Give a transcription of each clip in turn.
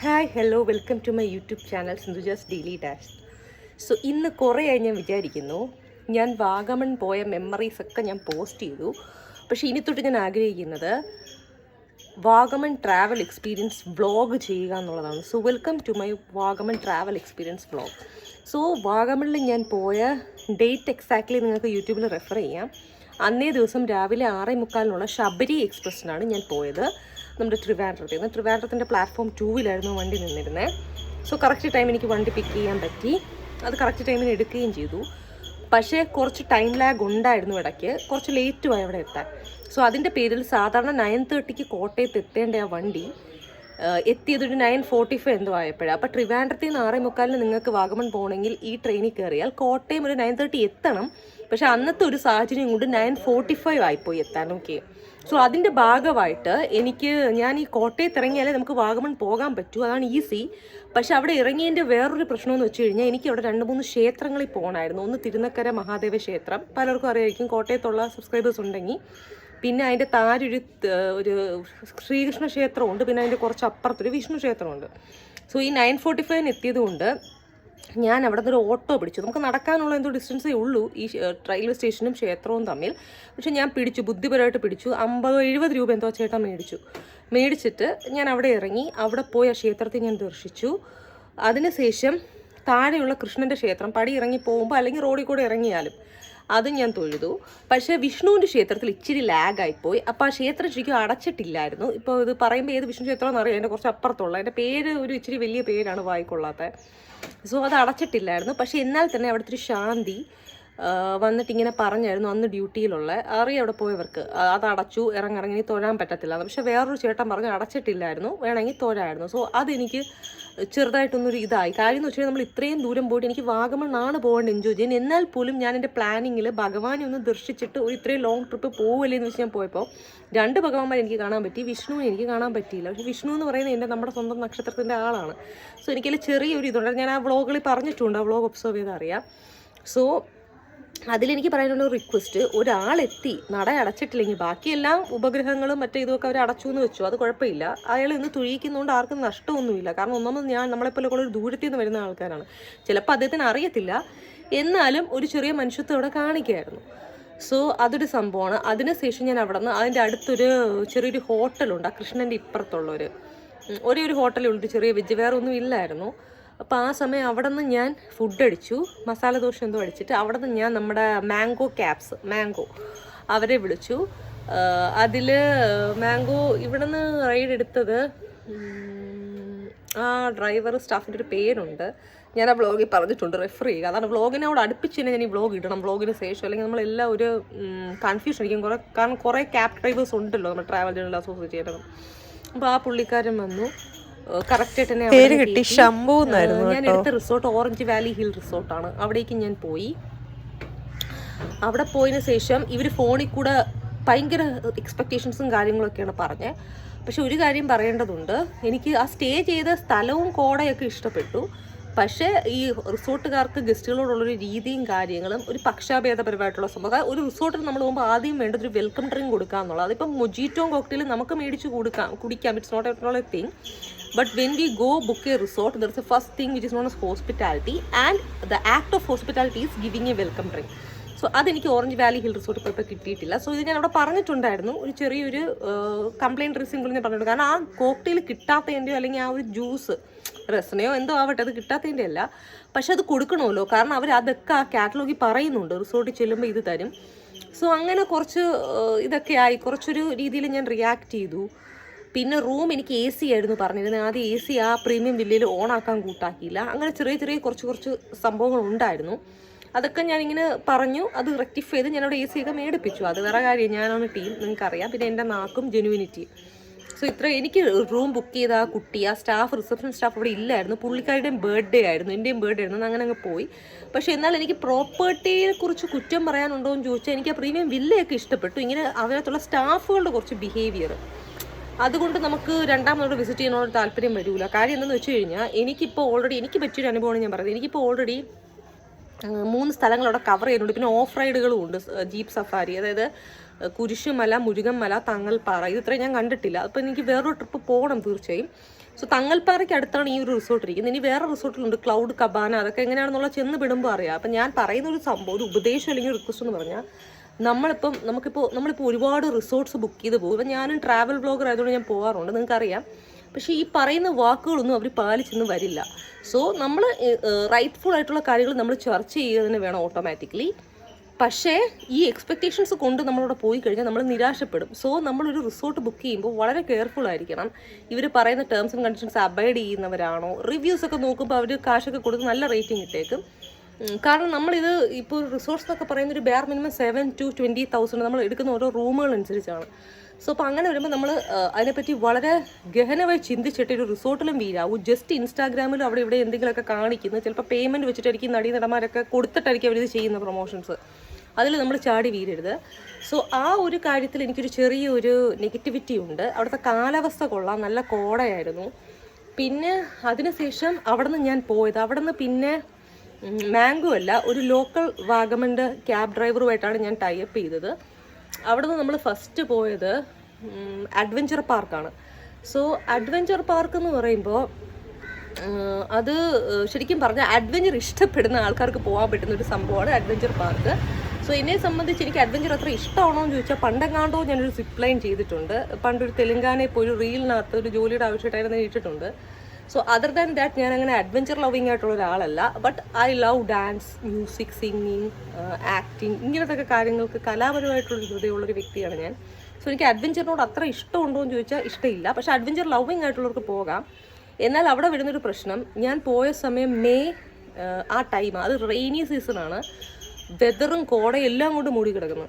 Hi hello welcome to my YouTube channel Sindhuja's daily dash. So ഇന്ന് കുറേയായി ഞാൻ വിചാരിക്കുന്നു, ഞാൻ വാഗമൺ പോയ മെമ്മറീസ് ഒക്കെ ഞാൻ പോസ്റ്റ് ചെയ്തു. പക്ഷേ ഇനി തൊട്ട് ഞാൻ ആഗ്രഹിക്കുന്നത് വാഗമൺ ട്രാവൽ എക്സ്പീരിയൻസ് വ്ളോഗ് ചെയ്യുക എന്നുള്ളതാണ്. So welcome to my Vagamon travel experience vlog. So വാഗമണിൽ ഞാൻ പോയ ഡേറ്റ് എക്സാക്ട്ലി നിങ്ങൾക്ക് യൂട്യൂബിൽ റെഫർ ചെയ്യാം. അന്നേ ദിവസം രാവിലെ 6:45 ശബരി എക്സ്പ്രസ്സിനാണ് ഞാൻ പോയത്. നമ്മുടെ ട്രിവാൻഡ്രത്തിൻ്റെ പ്ലാറ്റ്ഫോം 2-ലായിരുന്നു വണ്ടി നിന്നിരുന്നത്. സോ കറക്റ്റ് ടൈം എനിക്ക് വണ്ടി പിക്ക് ചെയ്യാൻ പറ്റി. അത് കറക്റ്റ് ടൈമിന് എടുക്കുകയും ചെയ്തു. പക്ഷേ കുറച്ച് ടൈം ലാഗ് ഉണ്ടായിരുന്നു, ഇടയ്ക്ക് കുറച്ച് ലേറ്റുമായി അവിടെ എത്താൻ. സോ അതിൻ്റെ പേരിൽ സാധാരണ 9:30 കോട്ടയത്ത് എത്തേണ്ട ആ വണ്ടി എത്തിയതൊരു 9:45 എന്തോ ആയപ്പോഴാണ്. അപ്പോൾ ട്രിവാൻഡ്രത്തിൽ നിന്ന് 6:45 നിങ്ങൾക്ക് വാഗമൺ പോകണമെങ്കിൽ ഈ ട്രെയിനിൽ കയറിയാൽ കോട്ടയം ഒരു 9:30 എത്തണം. പക്ഷേ അന്നത്തെ ഒരു സാഹചര്യം കൊണ്ട് 9:45 ആയിപ്പോയി എത്താൻ. ഓക്കെ, സോ അതിൻ്റെ ഭാഗമായിട്ട് ഞാൻ ഈ കോട്ടയത്ത് ഇറങ്ങിയാലേ നമുക്ക് വാഗമൺ പോകാൻ പറ്റൂ, അതാണ് ഈസി. പക്ഷെ അവിടെ ഇറങ്ങിയതിൻ്റെ വേറൊരു പ്രശ്നമെന്ന് വെച്ച് കഴിഞ്ഞാൽ എനിക്ക് അവിടെ 2-3 ക്ഷേത്രങ്ങളിൽ പോകണമായിരുന്നു. ഒന്ന് തിരുനക്കര മഹാദേവ ക്ഷേത്രം, പലർക്കും അറിയായിരിക്കും, കോട്ടയത്തുള്ള സബ്സ്ക്രൈബേഴ്സ് ഉണ്ടെങ്കിൽ. പിന്നെ അതിൻ്റെ ഒരു ശ്രീകൃഷ്ണ ക്ഷേത്രമുണ്ട്. പിന്നെ അതിൻ്റെ കുറച്ച് അപ്പുറത്തൊരു വിഷ്ണു ക്ഷേത്രമുണ്ട്. സോ ഈ 9:45 എത്തിയത് കൊണ്ട് ഞാൻ അവിടെ നിന്ന് ഒരു ഓട്ടോ പിടിച്ചു. നമുക്ക് നടക്കാനുള്ള എന്തോ ഡിസ്റ്റൻസേ ഉള്ളൂ ഈ റെയിൽവേ സ്റ്റേഷനും ക്ഷേത്രവും തമ്മിൽ. പക്ഷെ ഞാൻ ബുദ്ധിപരമായിട്ട് പിടിച്ചു. 50-70 രൂപ എന്തോ ചേട്ടൻ മേടിച്ചിട്ട് ഞാൻ അവിടെ ഇറങ്ങി. അവിടെ പോയി ആ ക്ഷേത്രത്തെ ഞാൻ ദർശിച്ചു. അതിനുശേഷം താഴെയുള്ള കൃഷ്ണൻ്റെ ക്ഷേത്രം പടി ഇറങ്ങി പോകുമ്പോൾ അല്ലെങ്കിൽ റോഡിൽ കൂടെ ഇറങ്ങിയാലും അതും ഞാൻ തൊഴുതു. പക്ഷേ വിഷ്ണുവിൻ്റെ ക്ഷേത്രത്തിൽ ഇച്ചിരി ലാഗായിപ്പോയി. അപ്പോൾ ആ ക്ഷേത്രം ശരിക്കും അടച്ചിട്ടില്ലായിരുന്നു. ഇപ്പോൾ ഇത് പറയുമ്പോൾ ഏത് വിഷ്ണു ക്ഷേത്രമെന്ന് അറിയാം, അതിൻ്റെ കുറച്ച് അപ്പുറത്തുള്ള, അതിൻ്റെ പേര് ഒരു ഇച്ചിരി വലിയ പേരാണ്, വായിക്കൊള്ളാത്ത. സോ അത് അടച്ചിട്ടില്ലായിരുന്നു. പക്ഷേ എന്നാൽ തന്നെ അവിടുത്തെ ഒരു ശാന്തി വന്നിട്ട് ഇങ്ങനെ പറഞ്ഞായിരുന്നു, അന്ന് ഡ്യൂട്ടിയിലുള്ള അറിയാം അവിടെ പോയവർക്ക് അത് അടച്ചു, ഇറങ്ങി തൊഴാൻ പറ്റത്തില്ല. പക്ഷേ വേറൊരു ചേട്ടൻ പറഞ്ഞു അടച്ചിട്ടില്ലായിരുന്നു, വേണമെങ്കിൽ തൊഴായിരുന്നു. സോ അതെനിക്ക് ചെറുതായിട്ടൊന്നൊരു ഇതായി. കാര്യം എന്ന് വെച്ചാൽ നമ്മൾ ഇത്രയും ദൂരം പോയിട്ട് എനിക്ക് വാഗമണ്ണാണ് പോകേണ്ട എൻജോയ് ചെയ്യാൻ. എന്നാൽ പോലും ഞാൻ എൻ്റെ പ്ലാനിങ്ങിൽ ഭഗവാനെ ഒന്ന് ദർശിച്ചിട്ട് ഒരു ഇത്രയും ലോങ് ട്രിപ്പ് പോവില്ലേ എന്ന് വെച്ച് ഞാൻ പോയപ്പോൾ 2 ഭഗവാന്മാർ എനിക്ക് കാണാൻ പറ്റി. വിഷ്ണുവിനെ എനിക്ക് കാണാൻ പറ്റിയില്ല. പക്ഷേ വിഷ്ണു എന്ന് പറയുന്നത് നമ്മുടെ സ്വന്തം നക്ഷത്രത്തിൻ്റെ ആളാണ്. സോ എനിക്കതിൽ ചെറിയൊരു ഇതുണ്ട്. ഞാൻ ആ വ്ളോഗിൽ പറഞ്ഞിട്ടുണ്ട്, ആ വ്ളോഗ് ഒബ്സർവ് ചെയ്ത് അറിയാം. സോ അതിലെനിക്ക് പറയാനുള്ള ഒരു റിക്വസ്റ്റ്, ഒരാളെത്തി നട അടച്ചിട്ടില്ലെങ്കിൽ ബാക്കിയെല്ലാം ഉപഗ്രഹങ്ങളും മറ്റേ ഇതുമൊക്കെ അവർ അടച്ചു എന്ന് വെച്ചു, അത് കുഴപ്പമില്ല. അയാൾ ഇന്ന് തുഴിക്കുന്നതുകൊണ്ട് ആർക്കും നഷ്ടമൊന്നുമില്ല. കാരണം ഒന്നാമത് നമ്മളെപ്പോലെ ഒരു ദൂരത്തിൽ നിന്ന് വരുന്ന ആൾക്കാരാണ്. ചിലപ്പോൾ അദ്ദേഹത്തിന് അറിയത്തില്ല, എന്നാലും ഒരു ചെറിയ മനുഷ്യത്വം അവിടെ കാണിക്കുകയായിരുന്നു. സോ അതൊരു സംഭവമാണ്. അതിനുശേഷം ഞാൻ അവിടെ നിന്ന് അതിൻ്റെ അടുത്തൊരു ചെറിയൊരു ഹോട്ടലുണ്ട്, ആ കൃഷ്ണൻ്റെ ഇപ്പുറത്തുള്ളൊരു ഒരു ഹോട്ടലുണ്ട്, ചെറിയ വെജ്, വേറെ ഒന്നും ഇല്ലായിരുന്നു. അപ്പോൾ ആ സമയം അവിടെ നിന്ന് ഞാൻ ഫുഡ് അടിച്ചു, മസാല ദോശ എന്തോ അടിച്ചിട്ട് അവിടെ നിന്ന് ഞാൻ നമ്മുടെ മാംഗോ അവരെ വിളിച്ചു. അതിൽ മാംഗോ ഇവിടെ നിന്ന് റൈഡ് എടുത്തത് ആ ഡ്രൈവർ സ്റ്റാഫിൻ്റെ ഒരു പേരുണ്ട്, ഞാൻ ആ വ്ളോഗിൽ പറഞ്ഞിട്ടുണ്ട്, റെഫർ ചെയ്യുക. അതാണ് വ്ളോഗിനോട് അടുപ്പിച്ച് തന്നെ ഞാൻ ഈ വ്ളോഗ് ഇടണം, വ്ളോഗിന് ശേഷം. അല്ലെങ്കിൽ നമ്മളെല്ലാം ഒരു കൺഫ്യൂഷൻ ആയിരിക്കും കാരണം കുറേ ക്യാബ് ഡ്രൈവേഴ്സ് ഉണ്ടല്ലോ നമ്മുടെ ട്രാവൽ ജേർണൽ അസോസിയേറ്റ്. അപ്പോൾ ആ പുള്ളിക്കാരൻ വന്നു, കറക്റ്റായിട്ട് തന്നെ പേര് കിട്ടി, ശംഭു എന്നായിരുന്നു. ഞാൻ എടുത്ത റിസോർട്ട് ഓറഞ്ച് വാലി ഹിൽ റിസോർട്ടാണ്. അവിടേക്ക് ഞാൻ പോയി. അവിടെ പോയതിന് ശേഷം ഇവർ ഫോണിൽ കൂടെ ഭയങ്കര എക്സ്പെക്റ്റേഷൻസും കാര്യങ്ങളൊക്കെയാണ് പറഞ്ഞത്. പക്ഷെ ഒരു കാര്യം പറയേണ്ടതുണ്ട്, എനിക്ക് ആ സ്റ്റേ ചെയ്ത സ്ഥലവും കോടയൊക്കെ ഇഷ്ടപ്പെട്ടു. പക്ഷേ ഈ റിസോർട്ടുകാർക്ക് ഗസ്റ്റുകളോടുള്ളൊരു രീതിയും കാര്യങ്ങളും ഒരു പക്ഷാഭേദപരമായിട്ടുള്ള സംഭവം. ഒരു റിസോർട്ടിൽ നമ്മൾ പോകുമ്പോൾ ആദ്യം വേണ്ടത് ഒരു വെൽക്കം ഡ്രിങ്ക് കൊടുക്കുക എന്നുള്ളത്. അതിപ്പം മൊജീറ്റോയും കോക്ടെയിലും നമുക്ക് മേടിച്ച് കുടിക്കാം, it's not a thing. But when we go book a resort, there is a first thing which is known as hospitality, and the act of hospitality is giving a welcome drink. So അതെനിക്ക് orange Valley hill resort പോയപ്പോൾ കിട്ടിയിട്ടില്ല. So ഇത് ഞാൻ അവിടെ പറഞ്ഞിട്ടുണ്ടായിരുന്നു, ഒരു ചെറിയൊരു complaint റീസിംഗിൾ ഞാൻ പറഞ്ഞിട്ടുണ്ട്. കാരണം ആ കോക്ടെയിൽ കിട്ടാത്തതിൻ്റെയോ അല്ലെങ്കിൽ ആ ഒരു ജ്യൂസ് രസനയോ എന്തോ ആവട്ടെ, അത് കിട്ടാത്തതിൻ്റെ അല്ല. പക്ഷെ അത് കൊടുക്കണമല്ലോ, കാരണം അവർ അതൊക്കെ ആ കാറ്റലോഗിൽ പറയുന്നുണ്ട്, റിസോർട്ടിൽ ചെല്ലുമ്പോൾ ഇത് തരും. സോ അങ്ങനെ കുറച്ച് ഇതൊക്കെ ആയി, കുറച്ചൊരു രീതിയിൽ ഞാൻ റിയാക്ട് ചെയ്തു. പിന്നെ റൂം എനിക്ക് AC ആയിരുന്നു പറഞ്ഞിരുന്നത്. ആദ്യം AC ആ പ്രീമിയം വില്ലയിൽ ഓണാക്കാൻ കൂട്ടാക്കിയില്ല. അങ്ങനെ ചെറിയ കുറച്ച് സംഭവങ്ങൾ ഉണ്ടായിരുന്നു. അതൊക്കെ ഞാനിങ്ങനെ പറഞ്ഞു, അത് റെക്ടിഫൈ ചെയ്ത് ഞാനവിടെ AC ഒക്കെ മേടിപ്പിച്ചു. അത് വേറെ കാര്യം, ഞാനാണ് ടീം, നിങ്ങൾക്കറിയാം. പിന്നെ എൻ്റെ നാക്കും ജെനുവിനിറ്റി. സോ എനിക്ക് റൂം ബുക്ക് ചെയ്ത ആ കുട്ടി, ആ റിസപ്ഷൻ സ്റ്റാഫ് അവിടെ ഇല്ലായിരുന്നു. പുള്ളിക്കാരുടെയും ബർത്ത്ഡേ ആയിരുന്നു, എൻ്റെയും ബർത്ത്ഡേ ആയിരുന്നു. അങ്ങനെ അങ്ങ് പോയി. പക്ഷേ എന്നാൽ എനിക്ക് പ്രോപ്പർട്ടിയെ കുറിച്ച് കുറ്റം പറയാനുണ്ടോ എന്ന് ചോദിച്ചാൽ എനിക്ക് ആ പ്രീമിയം വില്ലയൊക്കെ ഇഷ്ടപ്പെട്ടു. ഇങ്ങനെ അതിനകത്തുള്ള സ്റ്റാഫുകളുടെ കുറച്ച് ബിഹേവിയർ, അതുകൊണ്ട് നമുക്ക് രണ്ടാമതോട് വിസിറ്റ് ചെയ്യാനോട് താല്പര്യം വരില്ല. കാര്യം എന്താണെന്ന് വെച്ച് കഴിഞ്ഞാൽ എനിക്ക് പറ്റിയൊരു അനുഭവമാണ് ഞാൻ പറയുന്നത്. എനിക്കിപ്പോൾ ഓൾറെഡി 3 സ്ഥലങ്ങളവിടെ കവർ ചെയ്യുന്നുണ്ട്. പിന്നെ ഓഫ് റൈഡുകളും ഉണ്ട്, ജീപ്പ് സഫാരി, അതായത് കുരിശുമല, മുരുകൻമല, തങ്ങൽപ്പാറ, ഇത് ഇത്രയും ഞാൻ കണ്ടിട്ടില്ല. അപ്പോൾ എനിക്ക് വേറൊരു ട്രിപ്പ് പോകണം തീർച്ചയായും. സോ തങ്ങൾപ്പാറയ്ക്ക് അടുത്താണ് ഈ ഒരു റിസോർട്ട് ഇരിക്കുന്നത്. ഇനി വേറെ റിസോർട്ടിലുണ്ട്, ക്ലൗഡ് കബാന, അതൊക്കെ എങ്ങനെയാണെന്നുള്ള ചെന്ന് വിടുമ്പോൾ അറിയാം. അപ്പം ഞാൻ പറയുന്ന ഒരു സംഭവം, ഒരു ഉപദേശം അല്ലെങ്കിൽ റിക്വസ്റ്റ് എന്ന് പറഞ്ഞാൽ, നമ്മളിപ്പോൾ ഒരുപാട് റിസോർട്ട്സ് ബുക്ക് ചെയ്ത് പോകും. ഇപ്പം ഞാനും ട്രാവൽ ബ്ലോഗർ ആയതുകൊണ്ട് ഞാൻ പോകാറുണ്ട്, നിങ്ങൾക്കറിയാം. പക്ഷേ ഈ പറയുന്ന വാക്കുകളൊന്നും അവർ പാലിച്ചൊന്നും വരില്ല. സോ നമ്മൾ റൈറ്റ്ഫുൾ ആയിട്ടുള്ള കാര്യങ്ങൾ നമ്മൾ ചർച്ച ചെയ്യുക തന്നെ വേണം ഓട്ടോമാറ്റിക്കലി. പക്ഷേ ഈ എക്സ്പെക്റ്റേഷൻസ് കൊണ്ട് നമ്മളവിടെ പോയി കഴിഞ്ഞാൽ നമ്മൾ നിരാശപ്പെടും. സോ നമ്മളൊരു റിസോർട്ട് ബുക്ക് ചെയ്യുമ്പോൾ വളരെ കെയർഫുൾ ആയിരിക്കണം. ഇവർ പറയുന്ന ടേംസ് ആൻഡ് കണ്ടീഷൻസ് അബൈഡ് ചെയ്യുന്നവരാണോ, റിവ്യൂസ് ഒക്കെ നോക്കുമ്പോൾ അവർ കാശൊക്കെ കൊടുത്ത് നല്ല റേറ്റിംഗ് ഇട്ടേക്കും. കാരണം നമ്മളിത് ഇപ്പോൾ ഒരു റിസോർട്ട്സ് എന്നൊക്കെ പറയുന്ന ഒരു ബെയർ മിനിമം 7,000 to 20,000 നമ്മൾ എടുക്കുന്ന ഓരോ റൂമുകളനുസരിച്ചാണ്. സോ അപ്പോൾ അങ്ങനെ വരുമ്പോൾ നമ്മൾ അതിനെപ്പറ്റി വളരെ ഗഹനമായി ചിന്തിച്ചിട്ട് ഒരു റിസോർട്ടിലും വീഴാവും. ജസ്റ്റ് ഇൻസ്റ്റാഗ്രാമിലും അവിടെ ഇവിടെ എന്തെങ്കിലുമൊക്കെ കാണിക്കുന്നത്, ചിലപ്പോൾ പേയ്മെൻറ്റ് വെച്ചിട്ടായിരിക്കും നടീനടന്മാരൊക്കെ കൊടുത്തിട്ടായിരിക്കും അവരിത് ചെയ്യുന്ന പ്രൊമോഷൻസ്. അതിൽ നമ്മൾ ചാടി വീഴരുത്. സോ ആ ഒരു കാര്യത്തിൽ എനിക്കൊരു ചെറിയൊരു നെഗറ്റിവിറ്റി ഉണ്ട്. അവിടുത്തെ കാലാവസ്ഥ കൊള്ളാം, നല്ല കോടയായിരുന്നു. പിന്നെ അതിനുശേഷം അവിടെ നിന്ന് ഞാൻ പോയത്, അവിടെ നിന്ന് പിന്നെ മാംഗോ അല്ല, ഒരു ലോക്കൽ വാഗമണ്ട് ക്യാബ് ഡ്രൈവറുമായിട്ടാണ് ഞാൻ ടൈപ്പ് ചെയ്തത്. അവിടെ നിന്ന് നമ്മൾ ഫസ്റ്റ് പോയത് അഡ്വഞ്ചർ പാർക്കാണ്. സോ അഡ്വഞ്ചർ പാർക്ക് എന്ന് പറയുമ്പോൾ അത് ശരിക്കും പറഞ്ഞാൽ അഡ്വഞ്ചർ ഇഷ്ടപ്പെടുന്ന ആൾക്കാർക്ക് പോകാൻ പറ്റുന്ന ഒരു സംഭവമാണ് അഡ്വഞ്ചർ പാർക്ക്. സോ എന്നെ സംബന്ധിച്ച് എനിക്ക് അഡ്വഞ്ചർ അത്ര ഇഷ്ടമാണോ എന്ന് ചോദിച്ചാൽ, പണ്ടെങ്ങാണ്ടോ ഞാനൊരു സിപ്പ് ലൈൻ ചെയ്തിട്ടുണ്ട്. പണ്ടൊരു തെലുങ്കാനയിൽ പോയി ഒരു റീലിനകത്ത് ഒരു ജോലിയുടെ ആവശ്യമായിട്ടായിരുന്നു ഇട്ടിട്ടുണ്ട്. സോ അതർ ദാൻ ദാറ്റ് ഞാൻ അങ്ങനെ അഡ്വഞ്ചർ ലവിങ് ആയിട്ടുള്ള ഒരാളല്ല. But I love dance, music, singing, acting, ഇങ്ങനത്തെ കാര്യങ്ങൾക്ക് കലാപരമായിട്ടുള്ള ഹൃദയമുള്ളൊരു വ്യക്തിയാണ് ഞാൻ. സോ എനിക്ക് അഡ്വഞ്ചറിനോട് അത്ര ഇഷ്ടമുണ്ടോ എന്ന് ചോദിച്ചാൽ ഇഷ്ടമില്ല. പക്ഷേ അഡ്വഞ്ചർ ലവിങ് ആയിട്ടുള്ളവർക്ക് പോകാം. എന്നാൽ അവിടെ വരുന്നൊരു പ്രശ്നം, ഞാൻ പോയ സമയം മെയ് ആ ടൈമാണ്, അത് റെയിനി സീസണാണ്. വെതറും കോടയും എല്ലാം കൊണ്ട് മൂടി കിടക്കുന്നു.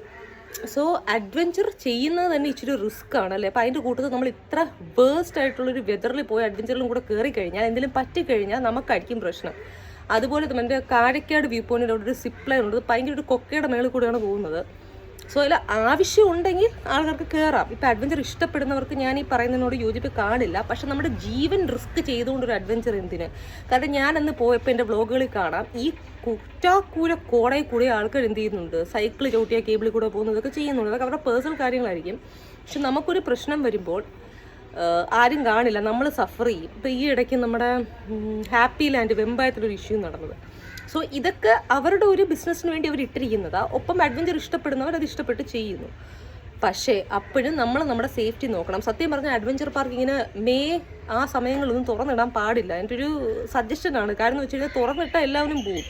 സോ അഡ്വഞ്ചർ ചെയ്യുന്നത് തന്നെ ഇച്ചിരി റിസ്ക് ആണ് അല്ലേ. അപ്പോൾ അതിൻ്റെ കൂട്ടത്തിൽ നമ്മൾ ഇത്ര വേസ്റ്റ് ആയിട്ടുള്ളൊരു വെതറിൽ പോയി അഡ്വഞ്ചറിലും കൂടെ കയറി കഴിഞ്ഞാൽ, എന്തെങ്കിലും പറ്റിക്കഴിഞ്ഞാൽ നമുക്കായിരിക്കും പ്രശ്നം. അതുപോലെ തന്നെ എൻ്റെ കാരക്കാട് വ്യൂ പോയിന്റിൽ അവിടെ ഒരു സിപ്പ് ലൈൻ ഉണ്ട്, ഭയങ്കര ഒരു കൊക്കയുടെ മേളിൽ കൂടെയാണ് പോകുന്നത്. സോ അതിൽ ആവശ്യമുണ്ടെങ്കിൽ ആൾക്കാർക്ക് കയറാം. ഇപ്പോൾ അഡ്വഞ്ചർ ഇഷ്ടപ്പെടുന്നവർക്ക് ഞാൻ ഈ പറയുന്നതിനോട് യോജിപ്പ് കാണില്ല. പക്ഷെ നമ്മുടെ ജീവൻ റിസ്ക് ചെയ്തുകൊണ്ടൊരു അഡ്വഞ്ചർ എന്തിന്? കാരണം ഞാൻ അന്ന് പോയപ്പോൾ എൻ്റെ വ്ളോഗുകളിൽ കാണാം, ഈ കുറ്റാക്കൂര കോടയിൽ കൂടെ ആൾക്കാർ എന്ത് ചെയ്യുന്നുണ്ട്, സൈക്കിൾ ചവിട്ടിയ കേബിളിൽ കൂടെ പോകുന്നതൊക്കെ ചെയ്യുന്നുണ്ട്. അതൊക്കെ അവരുടെ പേഴ്സണൽ കാര്യങ്ങളായിരിക്കും. പക്ഷെ നമുക്കൊരു പ്രശ്നം വരുമ്പോൾ ആരും കാണില്ല, നമ്മൾ സഫർ ചെയ്യും. ഇപ്പോൾ ഈ ഇടയ്ക്ക് നമ്മുടെ ഹാപ്പി ലാൻഡ് വെമ്പായത്തിലൊരു ഇഷ്യൂ നടന്നത്. സോ ഇതൊക്കെ അവരുടെ ഒരു ബിസിനസ്സിന് വേണ്ടി അവർ ഇട്ടിരിക്കുന്നതാണ്. ഒപ്പം അഡ്വഞ്ചർ ഇഷ്ടപ്പെടുന്നവർ അത് ഇഷ്ടപ്പെട്ട് ചെയ്യുന്നു. പക്ഷേ അപ്പോഴും നമ്മൾ നമ്മുടെ സേഫ്റ്റി നോക്കണം. സത്യം പറഞ്ഞാൽ അഡ്വഞ്ചർ പാർക്ക് ഇങ്ങനെ മെയ് ആ സമയങ്ങളൊന്നും തുറന്നിടാൻ പാടില്ല. എൻ്റെ ഒരു സജഷനാണ്. കാരണം എന്ന് വെച്ച് കഴിഞ്ഞാൽ തുറന്നിട്ടാൽ എല്ലാവരും പോകും.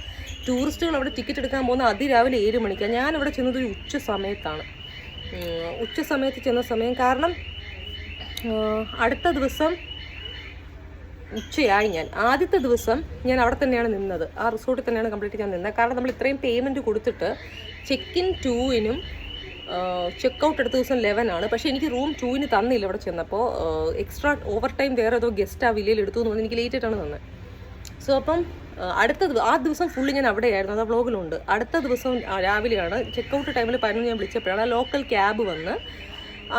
ടൂറിസ്റ്റുകൾ അവിടെ ടിക്കറ്റ് എടുക്കാൻ പോകുന്ന അതിരാവിലെ 7 മണിക്കാണ്. ഞാനവിടെ ചെന്നത് ഒരു ഉച്ച സമയത്താണ്. ഉച്ച സമയത്ത് ചെന്ന സമയം, കാരണം അടുത്ത ദിവസം ഉച്ചയായി. ഞാൻ ആദ്യത്തെ ദിവസം ഞാൻ അവിടെ തന്നെയാണ് നിന്നത്, ആ റിസോർട്ടിൽ തന്നെയാണ് കംപ്ലീറ്റ് ഞാൻ നിന്നത്. കാരണം നമ്മൾ ഇത്രയും പേയ്മെൻറ്റ് കൊടുത്തിട്ട് ചെക്ക് ഇൻ 2-നും ചെക്ക് ഔട്ട് എടുത്ത ദിവസം 11 ആണ്. പക്ഷേ എനിക്ക് റൂം 2-ന് തന്നില്ല. ഇവിടെ ചെന്നപ്പോൾ എക്സ്ട്രാ ഓവർ ടൈം വേറെ ഏതോ ഗസ്റ്റ് ആ വില്ലയിൽ എടുത്തു എന്ന് പറഞ്ഞാൽ എനിക്ക് ലേറ്റ് ആയിട്ടാണ് തന്നത്. സോ അപ്പം ആ ദിവസം ഫുള്ള് ഞാൻ അവിടെയായിരുന്നു, അത് ആ വ്ളോഗിലുണ്ട്. അടുത്ത ദിവസം രാവിലെയാണ് ചെക്ക് ഔട്ട് ടൈമിൽ 11 ഞാൻ വിളിച്ചപ്പോഴാണ് ആ ലോക്കൽ ക്യാബ് വന്ന്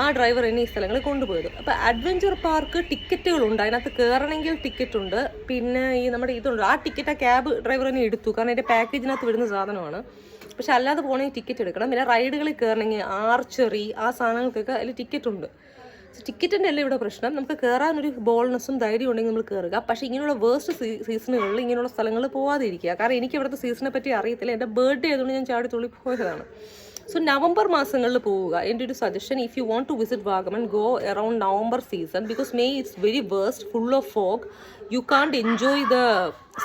ആ ഡ്രൈവർ എന്നെ ഈ സ്ഥലങ്ങളിൽ കൊണ്ടുപോയത്. അപ്പോൾ അഡ്വഞ്ചർ പാർക്ക് ടിക്കറ്റുകളുണ്ട്, അതിനകത്ത് കയറണമെങ്കിൽ ടിക്കറ്റ് ഉണ്ട്. പിന്നെ ഈ നമ്മുടെ ഇതുണ്ട്, ആ ടിക്കറ്റ് ആ ക്യാബ് ഡ്രൈവർ തന്നെ എടുത്തു, കാരണം എൻ്റെ പാക്കേജിനകത്ത് വരുന്ന സാധനമാണ്. പക്ഷെ അല്ലാതെ പോകണമെങ്കിൽ ടിക്കറ്റ് എടുക്കണം. പിന്നെ റൈഡുകളിൽ കയറണമെങ്കിൽ ആർച്ചറി ആ സാധനങ്ങൾക്കൊക്കെ അതിൽ ടിക്കറ്റ് ഉണ്ട്. ടിക്കറ്റിൻ്റെ അല്ല ഇവിടെ പ്രശ്നം, നമുക്ക് കയറാനൊരു ബോൾനെസ്സും ധൈര്യം ഉണ്ടെങ്കിൽ നമ്മൾ കയറുക. പക്ഷേ ഇങ്ങനെയുള്ള വേസ്റ്റ് സീസണുകളിൽ ഇങ്ങനെയുള്ള സ്ഥലങ്ങളിൽ പോകാതിരിക്കുക. കാരണം എനിക്ക് ഇവിടുത്തെ സീസണെ പറ്റി അറിയത്തില്ല. എൻ്റെ ബർത്ത്ഡേ ആയതുകൊണ്ട് ഞാൻ ചാടി തുള്ളി പോയതാണ്. സോ നവംബർ മാസങ്ങളിൽ പോവുക. എൻ്റെ ഒരു suggestion, if you want to visit Vagamon, go around November season, because May it's very waste, full of fog. You can't enjoy the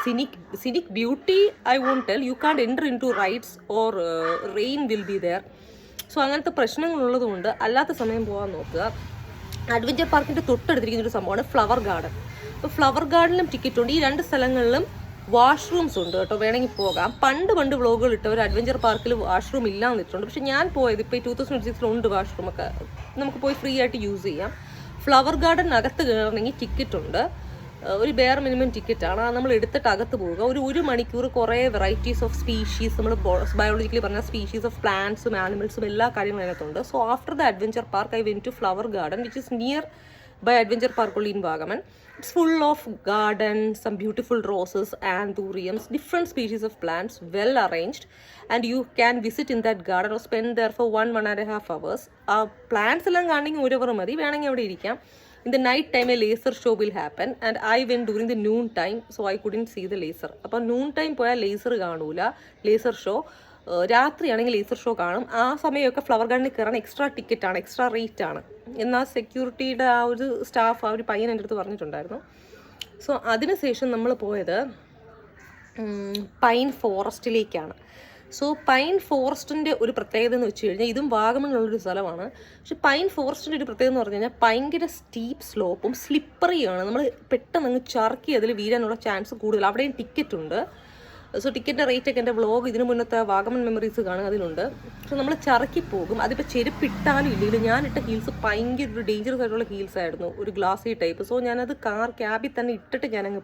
scenic beauty. I won't tell. You can't enter into rides or rain will be there. So അങ്ങനത്തെ പ്രശ്നങ്ങളുള്ളതുകൊണ്ട് അല്ലാത്ത സമയം പോകാൻ നോക്കുക. Adventure പാർക്കിൻ്റെ തൊട്ടടുത്തിരിക്കുന്ന ഒരു സംഭവമാണ് flower garden. അപ്പോൾ flower ഗാർഡനിലും ticket ഉണ്ട്. ഈ 2 സ്ഥലങ്ങളിലും വാഷ്റൂംസ് ഉണ്ട് കേട്ടോ, വേണമെങ്കിൽ പോകാം. പണ്ട് വ്ളോഗുകൾ ഇട്ടവർ അഡ്വഞ്ചർ പാർക്കിൽ വാഷ്റൂം ഇല്ലാന്ന് ഇട്ടിട്ടുണ്ട്. പക്ഷെ ഞാൻ പോയത് ഇപ്പോൾ 2026 വാഷ്റൂമൊക്കെ നമുക്ക് പോയി ഫ്രീ ആയിട്ട് യൂസ് ചെയ്യാം. ഫ്ലവർ ഗാർഡനകത്ത് കയറണമെങ്കിൽ ടിക്കറ്റ് ഉണ്ട്. ഒരു ബെയർ മിനിമം ടിക്കറ്റാണ്. നമ്മൾ എടുത്തിട്ട് അകത്ത് പോവുക. ഒരു മണിക്കൂർ കുറേ വെറൈറ്റീസ് ഓഫ് സ്പീഷീസ്, നമ്മൾ ബയോളജിക്കലി പറഞ്ഞ സ്പീഷീസ് ഓഫ് പ്ലാന്റ്സും ആനിമൽസും എല്ലാ കാര്യങ്ങളും അതിനകത്തുണ്ട്. So after the adventure park I went to flower garden which is near by Adventure Park only in Vagaman. It's full of gardens, some beautiful roses, anthuriums, different species of plants, well arranged, and you can visit in that garden or spend there for 1.5 hours. Plants എല്ലാം കാണണമെങ്കിൽ 1 hour മതി, വേണമെങ്കിൽ അവിടെ ഇരിക്കാം. In the night time a laser show will happen and I went during the noon time, so I couldn't see the laser. അപ്പോൾ noon time പോയാൽ laser കാണൂല, laser show. രാത്രിയാണെങ്കിൽ laser show കാണും. ആ സമയമൊക്കെ ഫ്ലവർ ഗാർഡനിൽ കയറാൻ എക്സ്ട്രാ ടിക്കറ്റാണ്, എക്സ്ട്രാ റേറ്റ് ആണ്. എന്നാൽ സെക്യൂരിറ്റിയുടെ ആ ഒരു സ്റ്റാഫ്, ആ ഒരു പയ്യൻ എൻ്റെ അടുത്ത് പറഞ്ഞിട്ടുണ്ടായിരുന്നു. സോ അതിനുശേഷം നമ്മൾ പോയത് പൈൻ ഫോറസ്റ്റിലേക്കാണ്. സോ പൈൻ ഫോറസ്റ്റിൻ്റെ ഒരു പ്രത്യേകത എന്ന് വെച്ച് കഴിഞ്ഞാൽ, ഇതും വാഗമണ്ണുള്ളൊരു സ്ഥലമാണ്. പക്ഷെ പൈൻ ഫോറസ്റ്റിൻ്റെ ഒരു പ്രത്യേകത എന്ന് പറഞ്ഞു കഴിഞ്ഞാൽ ഭയങ്കര സ്റ്റീപ്പ് സ്ലോപ്പും സ്ലിപ്പറിയാണ്. നമ്മൾ പെട്ടെന്ന് അങ്ങ് ചറുക്കി അതിൽ വീഴാനുള്ള ചാൻസ് കൂടുതൽ. അവിടെയും ടിക്കറ്റ് ഉണ്ട്. സോ ടിക്കറ്റിൻ്റെ റേറ്റ് ഒക്കെ എൻ്റെ വ്ളോഗ് ഇതിന് മുന്നത്തെ വാഗമൺ മെമ്മറീസ് കാണുക അതിലുണ്ട്. സോ നമ്മൾ ചറുക്കി പോകും. അതിപ്പോൾ ചെരുപ്പിട്ടാലും ഇല്ലെങ്കിൽ, ഞാനിട്ട ഹീൽസ് ഭയങ്കര ഒരു ഡേഞ്ചറസ് ആയിട്ടുള്ള ഹീൽസ് ആയിരുന്നു, ഒരു ഗ്ലാസി ടൈപ്പ്. സോ ഞാനത് ക്യാബിൽ തന്നെ ഇട്ടിട്ട് ഞാനങ്ങ്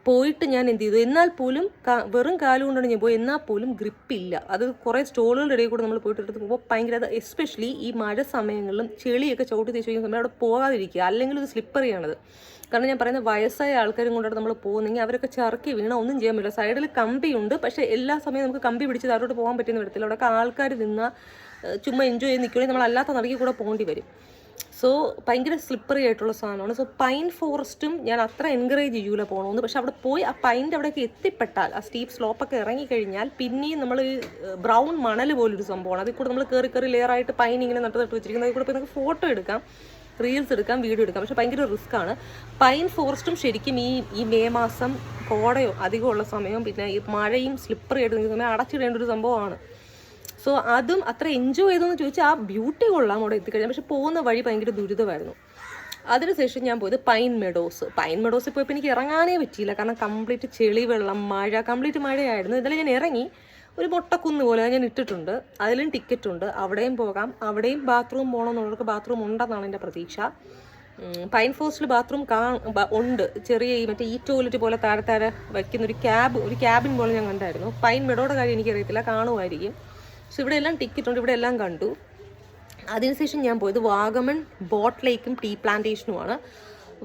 പോയിട്ട് ഞാൻ എന്ത് ചെയ്തു, എന്നാൽ പോലും വെറും കാലുകൊണ്ടാണ് ഞാൻ പോയി, എന്നാൽ പോലും ഗ്രിപ്പില്ല. അത് കുറേ സ്റ്റോളുകളുടെ ഇടയിൽ കൂടെ നമ്മൾ പോയിട്ട് എടുത്ത് പോകുമ്പോൾ ഭയങ്കര, അത് എസ്പെഷ്യലി ഈ മഴ സമയങ്ങളിലും ചെളിയൊക്കെ ചവിട്ടി തേച്ച് വയ്ക്കുന്ന സമയം അവിടെ പോകാതിരിക്കുക, അല്ലെങ്കിൽ ഇത് സ്ലിപ്പറിയാണത്. കാരണം ഞാൻ പറയുന്നത് വയസ്സായ ആൾക്കാരും കൊണ്ടാണ് നമ്മൾ പോകുന്നെങ്കിൽ അവരൊക്കെ ചറുക്കി വീണ ഒന്നും ചെയ്യാൻ പറ്റില്ല. സൈഡിൽ കമ്പിയുണ്ട്, പക്ഷേ എല്ലാ സമയവും നമുക്ക് കമ്പി പിടിച്ച് താഴോട്ട് പോകാൻ പറ്റുന്ന വരത്തില്ല. അവിടെയൊക്കെ ആൾക്കാർ നിന്നാൽ ചുമ്മാ എൻജോയ് ചെയ്ത് നിൽക്കുകയാണെങ്കിൽ നമ്മൾ അല്ലാത്ത നടക്കി കൂടെ പോകേണ്ടി വരും. സോ ഭയങ്കര സ്ലിപ്പറി ആയിട്ടുള്ള സാധനമാണ്. സോ പൈൻ ഫോറസ്റ്റും ഞാൻ അത്ര എൻകറേജ് ചെയ്യൂല പോകണമെന്ന്. പക്ഷെ അവിടെ പോയി ആ പൈൻ്റെ അവിടേക്ക് എത്തിപ്പെട്ടാൽ, ആ സ്റ്റീപ്പ് സ്ലോപ്പൊക്കെ ഇറങ്ങിക്കഴിഞ്ഞാൽ പിന്നെയും നമ്മൾ ബ്രൗൺ മണൽ പോലൊരു സംഭവമാണ്. അതിൽ കൂടെ നമ്മൾ കയറി ലെയറായിട്ട് പൈൻ ഇങ്ങനെ നട്ട് വെച്ചിരിക്കുന്നത്. അതിൽ കൂടെ പോയി നമുക്ക് ഫോട്ടോ എടുക്കാം, റീൽസ് എടുക്കാം, വീഡിയോ എടുക്കാം. പക്ഷെ ഭയങ്കര റിസ്ക്കാണ്. പൈൻ ഫോറസ്റ്റും ശരിക്കും ഈ മെയ് മാസം കോടയോ അധികമുള്ള സമയവും പിന്നെ ഈ മഴയും സ്ലിപ്പറി ആയിട്ട് നിൽക്കുന്ന സമയം അടച്ചിടേണ്ട ഒരു സംഭവമാണ്. സോ അതും അത്ര എൻജോയ് ചെയ്തെന്ന് ചോദിച്ചാൽ ആ ബ്യൂട്ടി കൊള്ളാം അവിടെ എത്തിക്കഴിഞ്ഞാൽ. പക്ഷെ പോകുന്ന വഴി ഭയങ്കര ദുരിതമായിരുന്നു. അതിനുശേഷം ഞാൻ പോയത് പൈൻ മെഡോസിൽ പോയപ്പോൾ എനിക്ക് ഇറങ്ങാനേ പറ്റിയില്ല. കാരണം കംപ്ലീറ്റ് ചെളി വെള്ളം, മഴ, കംപ്ലീറ്റ് മഴയായിരുന്നു. ഇന്നലെ ഞാൻ ഇറങ്ങി, ഒരു മൊട്ടക്കുന്ന് പോലെ ഞാൻ ഇട്ടിട്ടുണ്ട്. അതിലും ടിക്കറ്റ് ഉണ്ട്, അവിടെയും പോകാം. അവിടെയും ബാത്റൂം പോകണമെന്നുള്ളവർക്ക് ബാത്റൂം ഉണ്ടെന്നാണ് എൻ്റെ പ്രതീക്ഷ. പൈൻ ഫോറസ്റ്റിൽ ബാത്റൂം ഉണ്ട്. ചെറിയ മറ്റേ ഈ ടോയ്ലറ്റ് പോലെ താഴെ വയ്ക്കുന്ന ഒരു ക്യാബിൻ പോലെ ഞാൻ കണ്ടായിരുന്നു. പൈൻ മെഡോയുടെ കാര്യം എനിക്കറിയത്തില്ല, കാണുമായിരിക്കും. സോ ഇവിടെ എല്ലാം ടിക്കറ്റ് ഉണ്ട്, ഇവിടെ എല്ലാം കണ്ടു. അതിനുശേഷം ഞാൻ പോയത് വാഗമൺ ബോട്ട് ലേക്കും ടീ പ്ലാന്റേഷനുമാണ്.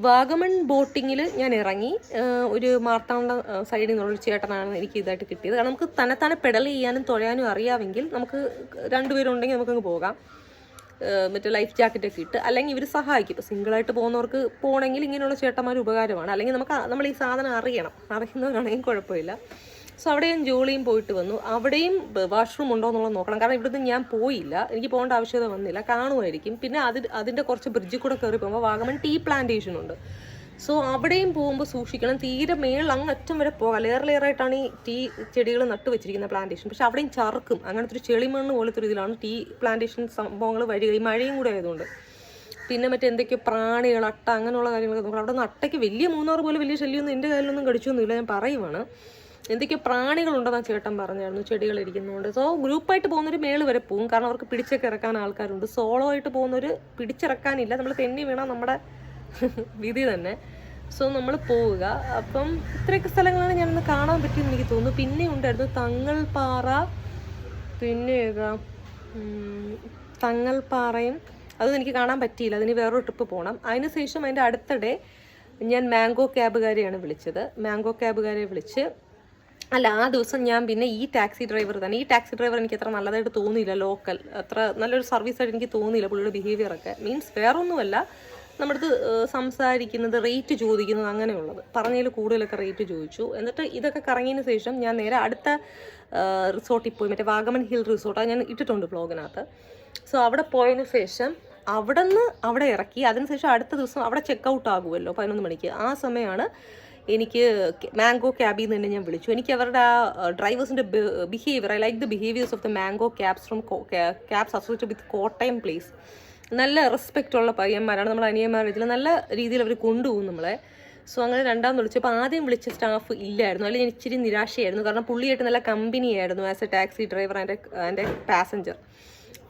വാഗമൺ ബോട്ടിങ്ങിൽ ഞാൻ ഇറങ്ങി. ഒരു മാർത്താണ്ഡ സൈഡിൽ നിന്നുള്ളൊരു ചേട്ടനാണ് എനിക്ക് ഇതായിട്ട് കിട്ടിയത്. കാരണം നമുക്ക് തന്നെത്താനെ പെഡൽ ചെയ്യാനും തുഴയാനും അറിയാമെങ്കിൽ നമുക്ക് രണ്ടുപേരുണ്ടെങ്കിൽ നമുക്കങ്ങ് പോകാം. മറ്റേ ലൈഫ് ജാക്കറ്റൊക്കെ ഇട്ട്, അല്ലെങ്കിൽ ഇവർ സഹായിക്കും. ഇപ്പോൾ സിംഗിളായിട്ട് പോകുന്നവർക്ക് പോകണമെങ്കിൽ ഇങ്ങനെയുള്ള ചേട്ടന്മാർ ഉപകാരമാണ്. അല്ലെങ്കിൽ നമ്മൾ ഈ സാധനം അറിയുന്നവരാണെങ്കിൽ കുഴപ്പമില്ല. സോ അവിടെയും ജോളിയും പോയിട്ട് വന്നു. അവിടെയും വാഷ്റൂം ഉണ്ടോ എന്നുള്ളത് നോക്കണം. കാരണം ഇവിടുന്ന് ഞാൻ പോയില്ല, എനിക്ക് പോകേണ്ട ആവശ്യത വന്നില്ല, കാണുമായിരിക്കും. പിന്നെ അതിൻ്റെ കുറച്ച് ബ്രിഡ്ജിൽ കൂടെ കയറി പോകുമ്പോൾ വാഗമൺ ടീ പ്ലാന്റേഷൻ ഉണ്ട്. സോ അവിടെയും പോകുമ്പോൾ സൂക്ഷിക്കണം. തീരെ മേളിൽ അങ്ങ് അറ്റം വരെ പോകാം. ലെയറായിട്ടാണ് ഈ ടീ ചെടികൾ നട്ടു വെച്ചിരിക്കുന്ന പ്ലാന്റേഷൻ. പക്ഷെ അവിടെയും ചറുക്കും. അങ്ങനത്തെ ഒരു ചെളിമണ്ണ് പോലത്തെ ഒരു ഇതിലാണ് ടീ പ്ലാന്റേഷൻ സംഭവങ്ങൾ വരിക. ഈ മഴയും കൂടെ ആയതുകൊണ്ട്. പിന്നെ എന്തൊക്കെയോ പ്രാണികൾ, അട്ട, അങ്ങനെയുള്ള കാര്യങ്ങളൊക്കെ നോക്കണം. അവിടെ നിന്ന് അട്ടയ്ക്ക് വലിയ മൂന്നാറ് പോലെ വലിയ ശല്യമൊന്നും എൻ്റെ കയ്യിലൊന്നും കടിച്ചൊന്നുമില്ല, ഞാൻ പറയുവാണ്. എന്തൊക്കെയോ പ്രാണികളുണ്ടെന്നാണ് ചേട്ടൻ പറഞ്ഞായിരുന്നു ചെടികളിരിക്കുന്നതുകൊണ്ട്. സോ ഗ്രൂപ്പായിട്ട് പോകുന്നവർ മേള് വരെ പോകും, കാരണം അവർക്ക് പിടിച്ചൊക്കെ ഇറക്കാൻ ആൾക്കാരുണ്ട്. സോളോ ആയിട്ട് പോകുന്നവർ പിടിച്ചിറക്കാനില്ല, നമ്മൾ തെന്നി വീണാൽ നമ്മുടെ വിധി തന്നെ. സോ നമ്മൾ പോവുക. അപ്പം ഇത്രയൊക്കെ സ്ഥലങ്ങളാണ് ഞാനൊന്ന് കാണാൻ പറ്റിയെന്ന് എനിക്ക് തോന്നുന്നു. പിന്നെ ഉണ്ടായിരുന്നു തങ്ങൾപ്പാറ, പിന്നെ തങ്ങൾപ്പാറയും അതൊന്നും എനിക്ക് കാണാൻ പറ്റിയില്ല. അതിന് വേറൊരു ട്രിപ്പ് പോകണം. അതിനുശേഷം അതിൻ്റെ അടുത്തിടെ ഞാൻ മാംഗോ ക്യാബുകാരെയാണ് വിളിച്ചത്. മാംഗോ ക്യാബുകാരെ വിളിച്ച് ആ ദിവസം ഞാൻ പിന്നെ ഈ ടാക്സി ഡ്രൈവർ എനിക്ക് അത്ര നല്ലതായിട്ട് തോന്നിയില്ല. ലോക്കൽ അത്ര നല്ലൊരു സർവീസായിട്ട് എനിക്ക് തോന്നിയില്ല. പുള്ളിയുടെ ബിഹേവിയറൊക്കെ മീൻസ് വേറൊന്നുമല്ല, നമ്മുടെ അടുത്ത് സംസാരിക്കുന്നത്, റേറ്റ് ചോദിക്കുന്നത്, അങ്ങനെയുള്ളത്. പറഞ്ഞതിൽ കൂടുതലൊക്കെ റേറ്റ് ചോദിച്ചു. എന്നിട്ട് ഇതൊക്കെ കറങ്ങിയതിന് ശേഷം ഞാൻ നേരെ അടുത്ത റിസോർട്ടിൽ പോയി. മറ്റേ വാഗമൺ ഹിൽ റിസോർട്ടാണ്, ഞാൻ ഇട്ടിട്ടുണ്ട് ബ്ലോഗിനകത്ത്. സോ അവിടെ പോയതിന് ശേഷം അവിടെ ഇറക്കി. അതിനുശേഷം അടുത്ത ദിവസം അവിടെ ചെക്കൗട്ട് ആകുമല്ലോ 11 മണിക്ക്. ആ സമയമാണ് എനിക്ക് മാംഗോ ക്യാബിൽ നിന്ന് തന്നെ ഞാൻ വിളിച്ചു. എനിക്ക് അവരുടെ ആ ഡ്രൈവേഴ്സിൻ്റെ behaviour, I like the behaviours of the Mango Cabs from cabs associated with Kottayam place. നല്ല റെസ്പെക്റ്റ് ഉള്ള പയ്യന്മാരാണ്, നമ്മൾ അനിയന്മാരുടെ നല്ല രീതിയിൽ അവർ കൊണ്ടുപോകും നമ്മളെ. സോ അങ്ങനെ രണ്ടാമത് വിളിച്ചപ്പോൾ ആദ്യം വിളിച്ച സ്റ്റാഫ് ഇല്ലായിരുന്നു. അല്ലെങ്കിൽ ഞാൻ ഇച്ചിരി നിരാശയായിരുന്നു, കാരണം പുള്ളിയായിട്ട് നല്ല കമ്പനിയായിരുന്നു as a taxi driver and passenger.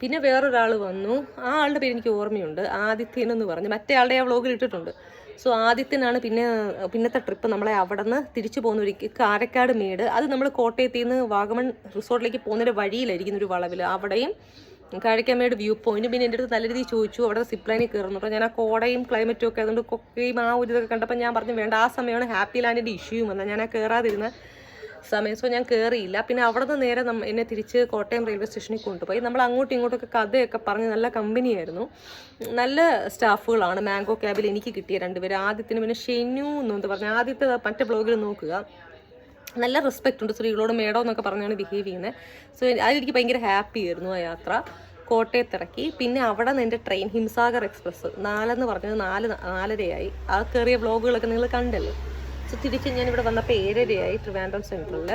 പിന്നെ വേറൊരാൾ വന്നു, ആ ആളുടെ പേര് എനിക്ക് ഓർമ്മയുണ്ട്, ആദിത്യനെന്ന് പറഞ്ഞ്. മറ്റേ ആളുടെ ആ വ്ളോഗിൽ ഇട്ടിട്ടുണ്ട്. സോ ആദിത്യനാണ് പിന്നത്തെ ട്രിപ്പ് നമ്മളെ അവിടെ നിന്ന് തിരിച്ചു പോകുന്നവർക്ക് കാരക്കാട് മേട്. അത് നമ്മൾ കോട്ടയത്തിൽ നിന്ന് വാഗമൺ റിസോർട്ടിലേക്ക് പോകുന്നൊരു വഴിയിലായിരിക്കുന്ന ഒരു വളവിൽ. അവിടെയും കാരക്കാമേട് വ്യൂ പോയിന്റ്. പിന്നെ എൻ്റെ അടുത്ത് നല്ല രീതിയിൽ ചോദിച്ചു അവിടെ സിപ്ലൈനിൽ കയറുന്നുണ്ടോ. ഞാൻ ആ കോടയും ക്ലൈമറ്റും ഒക്കെ അതുകൊണ്ട് കൊക്കയും ആ ഒരു ഇതൊക്കെ കണ്ടപ്പോൾ ഞാൻ പറഞ്ഞു വേണ്ട. ആ സമയമാണ് ഹാപ്പി ലാൻഡിൻ്റെ ഇഷ്യൂവും വന്നത്, ഞാൻ ആ കയറാതിരുന്ന സമയം. സോ ഞാൻ കയറിയില്ല. പിന്നെ അവിടെ നിന്ന് നേരെ എന്നെ തിരിച്ച് കോട്ടയം റെയിൽവേ സ്റ്റേഷനിൽ കൊണ്ടുപോയി. നമ്മൾ അങ്ങോട്ടും ഇങ്ങോട്ടൊക്കെ കഥയൊക്കെ പറഞ്ഞ് നല്ല കമ്പനിയായിരുന്നു. നല്ല സ്റ്റാഫുകളാണ് മാംഗോ ക്യാബിൽ എനിക്ക് കിട്ടിയ 2 പേര്. ആദ്യത്തിന് പിന്നെ ഷെനു എന്നെന്ത് പറഞ്ഞു, ആദ്യത്തെ മറ്റേ ബ്ലോഗിൽ നോക്കുക. നല്ല റെസ്പെക്റ്റ് ഉണ്ട്, സ്ത്രീകളോട് മേഡം എന്നൊക്കെ പറഞ്ഞാണ് ബിഹേവ് ചെയ്യുന്നത്. സോ അതെനിക്ക് ഭയങ്കര ഹാപ്പി ആയിരുന്നു ആ യാത്ര. കോട്ടയത്തിറക്കി. പിന്നെ അവിടെ നിന്ന് എൻ്റെ ട്രെയിൻ ഹിംസാഗർ എക്സ്പ്രസ് 4 എന്ന് പറഞ്ഞത് 4:30 ആ കയറിയ വ്ളോഗുകളൊക്കെ നിങ്ങൾ കണ്ടല്ലോ. സോ തിരിച്ച് ഞാനിവിടെ വന്നപ്പോൾ 7:30 ട്രിവാൻഡ്രം സെൻട്രലിൽ.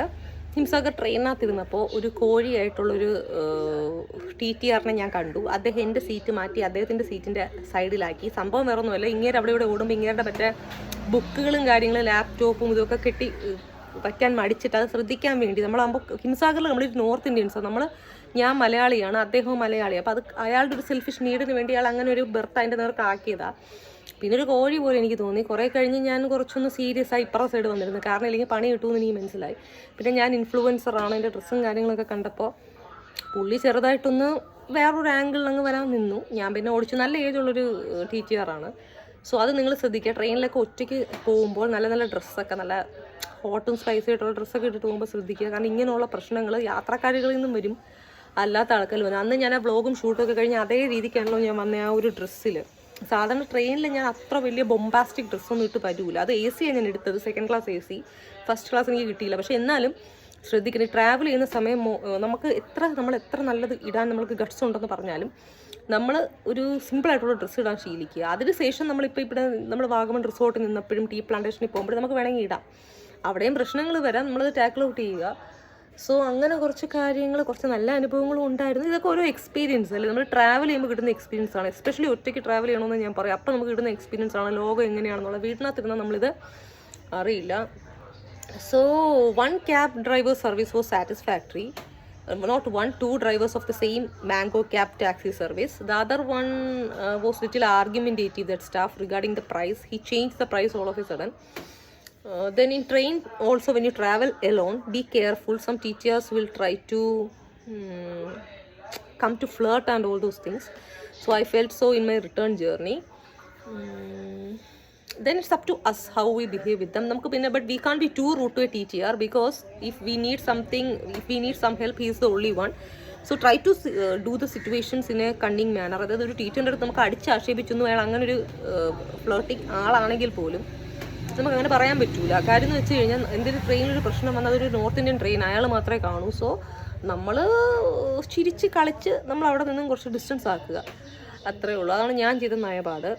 ഹിംസാഗർ ട്രെയിനകത്തിരുന്നപ്പോൾ ഒരു കോഴിയായിട്ടുള്ളൊരു TTRനെ ഞാൻ കണ്ടു. അദ്ദേഹം എൻ്റെ സീറ്റ് മാറ്റി അദ്ദേഹത്തിൻ്റെ സീറ്റിൻ്റെ സൈഡിലാക്കി. സംഭവം വേറെ ഒന്നുമല്ല, ഇങ്ങേരെ അവിടെ ഇവിടെ ഓടുമ്പോൾ ഇങ്ങേരുടെ മറ്റേ ബുക്കുകളും കാര്യങ്ങളും ലാപ്ടോപ്പും ഇതൊക്കെ കെട്ടി വയ്ക്കാൻ മടിച്ചിട്ട് അത് ശ്രദ്ധിക്കാൻ വേണ്ടി നമ്മളാകുമ്പോൾ ഹിംസാഗറിൽ നമ്മളൊരു നോർത്ത് ഇന്ത്യൻസാണ്. ഞാൻ മലയാളിയാണ്, അദ്ദേഹവും മലയാളിയാണ്. അപ്പോൾ അത് അയാളുടെ ഒരു സെൽഫിഷ് നീഡിന് വേണ്ടി അയാൾ അങ്ങനെ ഒരു ബെർത്ത് അതിൻ്റെ നേർക്ക് ആക്കിയതാണ്. പിന്നെ ഒരു കോഴി പോലെ എനിക്ക് തോന്നി. കുറേ കഴിഞ്ഞ് ഞാൻ കുറച്ചൊന്ന് സീരിയസ് ആയി ഇപ്പുറ സൈഡ് വന്നിരുന്നു, കാരണം ഇല്ലെങ്കിൽ പണി കിട്ടുമെന്ന് എനിക്ക് മനസ്സിലായി. പിന്നെ ഞാൻ ഇൻഫ്ലുവൻസറാണ്, എൻ്റെ ഡ്രസ്സും കാര്യങ്ങളൊക്കെ കണ്ടപ്പോൾ പുള്ളി ചെറുതായിട്ടൊന്ന് വേറൊരു ആംഗിളിൽ അങ്ങ് വരാൻ നിന്നു. ഞാൻ പിന്നെ ഓടിച്ചു. നല്ല ഏജുള്ളൊരു TTR ആണ്. സോ അത് നിങ്ങൾ ശ്രദ്ധിക്കുക. ട്രെയിനിലൊക്കെ ഒറ്റയ്ക്ക് പോകുമ്പോൾ നല്ല നല്ല ഡ്രസ്സൊക്കെ, നല്ല ഹോട്ടും സ്പൈസി ആയിട്ടുള്ള ഡ്രസ്സൊക്കെ ഇട്ടിട്ട് പോകുമ്പോൾ ശ്രദ്ധിക്കുക. കാരണം ഇങ്ങനെയുള്ള പ്രശ്നങ്ങൾ യാത്രക്കാരികളിൽ നിന്നും വരും, അല്ലാത്ത ആൾക്കാർ വരും. അന്ന് ഞാൻ ആ വ്ളോഗും ഷൂട്ടൊക്കെ കഴിഞ്ഞ് അതേ രീതിക്കാണല്ലോ ഞാൻ വന്ന ആ ഒരു ഡ്രസ്സിൽ. സാധാരണ ട്രെയിനിൽ ഞാൻ അത്ര വലിയ ബൊംബാസ്റ്റിക് ഡ്രസ്സൊന്നും ഇട്ട് പറ്റൂല. അത് AC ഞാൻ എടുത്തത്, 2nd class AC. First class എനിക്ക് കിട്ടിയില്ല. പക്ഷെ എന്നാലും ശ്രദ്ധിക്കുന്നത്, ട്രാവൽ ചെയ്യുന്ന സമയം നമ്മൾ എത്ര നല്ലത് ഇടാൻ നമ്മൾക്ക് ഗട്ട്സ് ഉണ്ടെന്ന് പറഞ്ഞാലും നമ്മൾ ഒരു സിമ്പിളായിട്ടുള്ള ഡ്രസ്സ് ഇടാൻ ശീലിക്കുക. അതിനുശേഷം ഇവിടെ നമ്മൾ വാഗമൺ റിസോർട്ടിൽ നിന്നപ്പോഴും ടീ പ്ലാന്റേഷനിൽ പോകുമ്പോഴും നമുക്ക് വേണമെങ്കിൽ ഇടാം. അവിടെയും പ്രശ്നങ്ങൾ വരാം, നമ്മളത് ടാക്കിൾ ഔട്ട് ചെയ്യുക. സോ അങ്ങനെ കുറച്ച് കാര്യങ്ങൾ, കുറച്ച് നല്ല അനുഭവങ്ങളും ഉണ്ടായിരുന്നു. ഇതൊക്കെ ഓരോ എക്സ്പീരിയൻസ് അല്ലേ, നമ്മൾ ട്രാവൽ ചെയ്യുമ്പോൾ കിട്ടുന്ന എക്സ്പീരിയൻസ് ആണ്. എസ്പെഷ്യലി ഒറ്റയ്ക്ക് ട്രാവൽ ചെയ്യണമെന്ന് ഞാൻ പറയും. അപ്പോൾ നമുക്ക് കിട്ടുന്ന എക്സ്പീരിയൻസ് ആണ്. ലോകം എങ്ങനെയാണെന്നുള്ള വീട്ടിനകത്തിരുന്നാൽ നമ്മളിത് അറിയില്ല. So 1 cab driver service was satisfactory. Not 1, 2 drivers of the same Mango cab taxi service. The other one was little argumentative, that staff, regarding the price. He changed the price all of a sudden. Then in train also, when you travel alone, be careful. Some teachers will try to come to flirt and all those things. So I felt so in my return journey. Then it's up to us how we behave with them. But we can't be too rude to a TTR, because if we need some help, he is the only one. So try to do the situations in a cunning manner. അതായത് ഒരു ടീച്ചറിൻ്റെ അടുത്ത് നമുക്ക് അടിച്ച് ആക്ഷേപിച്ചൊന്നും അയാൾ അങ്ങനെ ഒരു floating ആളാണെങ്കിൽ പോലും നമുക്ക് അങ്ങനെ പറയാൻ പറ്റൂല. കാര്യം എന്ന് വെച്ച് കഴിഞ്ഞാൽ എന്തെങ്കിലും ട്രെയിനിലൊരു പ്രശ്നം വന്നാൽ അതൊരു നോർത്ത് ഇന്ത്യൻ ട്രെയിൻ, അയാൾ മാത്രമേ കാണൂ. സോ നമ്മൾ ചിരിച്ച് കളിച്ച് നമ്മൾ അവിടെ നിന്നും കുറച്ച് ഡിസ്റ്റൻസ് ആക്കുക, അത്രേ ഉള്ളൂ. അതാണ് ഞാൻ ചെയ്ത നയപാട്.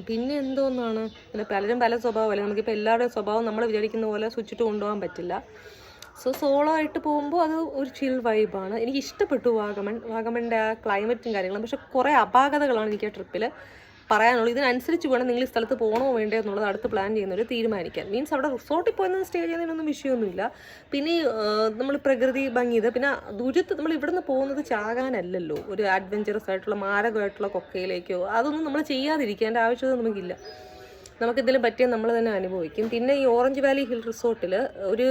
പിന്നെ എന്തോന്നാണ്, പിന്നെ പലരും പല സ്വഭാവമല്ലേ. നമുക്കിപ്പോൾ എല്ലാവരുടെയും സ്വഭാവം നമ്മൾ വിചാരിക്കുന്ന പോലെ സ്വിച്ചിട്ട് കൊണ്ടുപോകാൻ പറ്റില്ല. സോ സോളോ ആയിട്ട് പോകുമ്പോൾ അത് ഒരു ചിൽ വൈബാണ്. എനിക്ക് ഇഷ്ടപ്പെട്ടു വാഗമണിൻ്റെ ആ ക്ലൈമറ്റും കാര്യങ്ങളും. പക്ഷെ കുറേ അപാകതകളാണ് എനിക്ക് ആ ട്രിപ്പിൽ പറയാനുള്ളൂ. ഇതിനനുസരിച്ച് വേണം നിങ്ങൾ ഈ സ്ഥലത്ത് പോകണോ വേണ്ടോ എന്നുള്ളത് അടുത്ത് പ്ലാൻ ചെയ്യുന്നവർ തീരുമാനിക്കാൻ. മീൻസ് അവിടെ റിസോർട്ടിൽ പോയി സ്റ്റേ ചെയ്യുന്നതിനൊന്നും വിഷയമൊന്നുമില്ല. പിന്നെ നമ്മൾ പ്രകൃതി ഭംഗി ഇത്, പിന്നെ ദൂരത്ത് നമ്മൾ ഇവിടുന്ന് പോകുന്നത് ചാകാനല്ലല്ലോ, ഒരു അഡ്വഞ്ചറസ് ആയിട്ടുള്ള മാരകമായിട്ടുള്ള കൊക്കയിലേക്കോ അതൊന്നും നമ്മൾ ചെയ്യാതിരിക്കേണ്ട ആവശ്യമൊന്നും നമുക്കില്ല. നമുക്കിതിലും പറ്റിയാൽ നമ്മൾ തന്നെ അനുഭവിക്കും. പിന്നെ ഈ ഓറഞ്ച് വാലി ഹിൽ റിസോർട്ടിൽ ഒരു